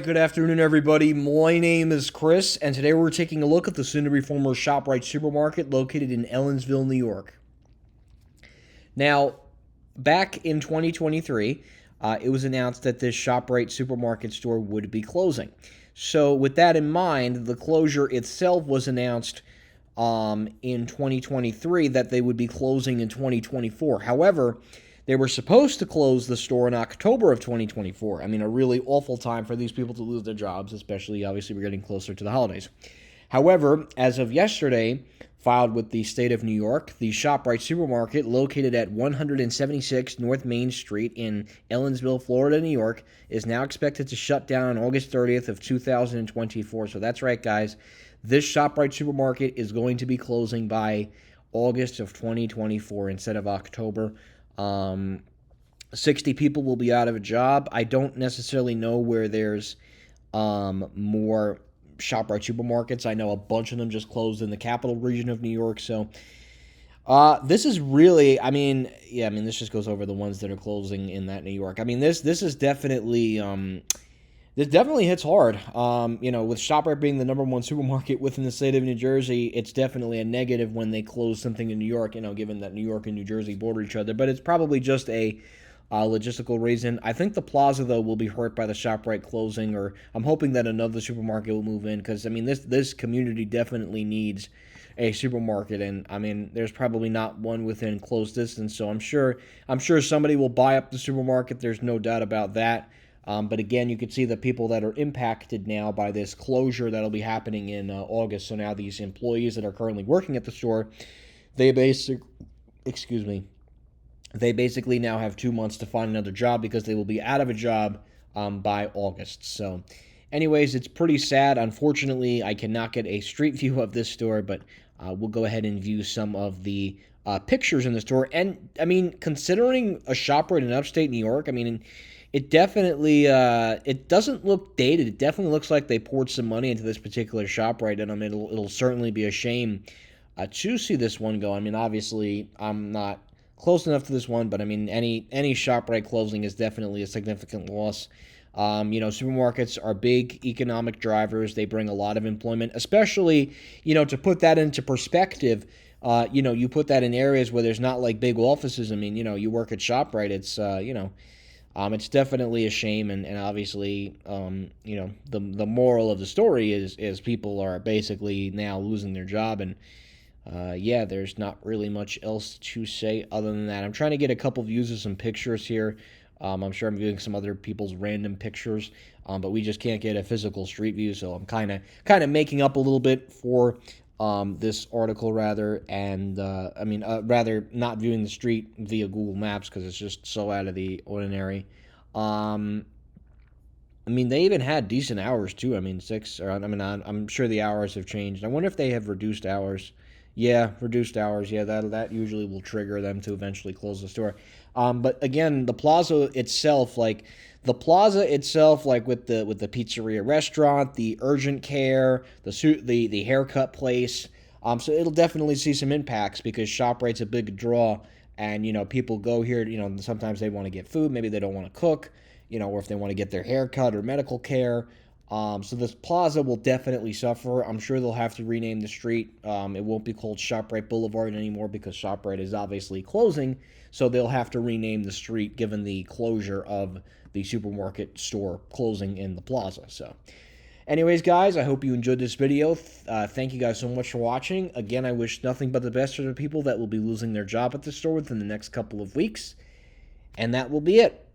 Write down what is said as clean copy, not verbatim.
Good afternoon, everybody. My name is Chris, and today we're taking a look at the soon-to-be former ShopRite supermarket located in Ellensville, New York. Now, back in 2023, it was announced that this ShopRite supermarket store would be closing. So, with that in mind, the closure itself was announced in 2023 that they would be closing in 2024. However, they were supposed to close the store in October of 2024. I mean, a really awful time for these people to lose their jobs, especially, obviously, we're getting closer to the holidays. However, as of yesterday, filed with the state of New York, the ShopRite supermarket located at 176 North Main Street in Ellensville, Florida, New York, is now expected to shut down on August 30th of 2024. So that's right, guys. This ShopRite supermarket is going to be closing by August of 2024 instead of October. 60 people will be out of a job. I don't necessarily know where there's more ShopRite supermarkets. I know a bunch of them just closed in the capital region of New York. So this is really, this just goes over the ones that are closing in that New York. I mean, this is definitely this definitely hits hard. With ShopRite being the number one supermarket within the state of New Jersey, it's definitely a negative when they close something in New York, given that New York and New Jersey border each other. But it's probably just a logistical reason. I think the plaza, though, will be hurt by the ShopRite closing, or I'm hoping that another supermarket will move in, because, this community definitely needs a supermarket, and, there's probably not one within close distance, so I'm sure somebody will buy up the supermarket. There's no doubt about that. But again, you can see the people that are impacted now by this closure that'll be happening in August. So now these employees that are currently working at the store, they basically now have 2 months to find another job because they will be out of a job by August. So anyways, it's pretty sad. Unfortunately, I cannot get a street view of this store, but we'll go ahead and view some of the pictures in the store. And, considering a ShopRite in upstate New York, it definitely, it doesn't look dated. It definitely looks like they poured some money into this particular ShopRite, and it'll certainly be a shame to see this one go. Obviously, I'm not close enough to this one, but any ShopRite closing is definitely a significant loss. Supermarkets are big economic drivers. They bring a lot of employment, especially, to put that into perspective. You put that in areas where there's not like big offices. You work at ShopRite, it's definitely a shame, and obviously, the moral of the story is people are basically now losing their job, and there's not really much else to say other than that. I'm trying to get a couple views of some pictures here. I'm sure I'm viewing some other people's random pictures, but we just can't get a physical street view, so I'm kind of making up a little bit for this article, rather, and rather not viewing the street via Google Maps because it's just so out of the ordinary. They even had decent hours too. I'm sure the hours have changed. I wonder if they have reduced hours. Yeah, reduced hours. Yeah, that usually will trigger them to eventually close the store. But again, the plaza itself, like with the pizzeria restaurant, the urgent care, the haircut place. So it'll definitely see some impacts because ShopRite's a big draw, and people go here. Sometimes they want to get food, maybe they don't want to cook, or if they want to get their hair cut or medical care. So this plaza will definitely suffer. I'm sure they'll have to rename the street. It won't be called ShopRite Boulevard anymore because ShopRite is obviously closing. So they'll have to rename the street given the closure of the supermarket store closing in the plaza. So anyways, guys, I hope you enjoyed this video. Thank you guys so much for watching. Again, I wish nothing but the best for the people that will be losing their job at the store within the next couple of weeks. And that will be it.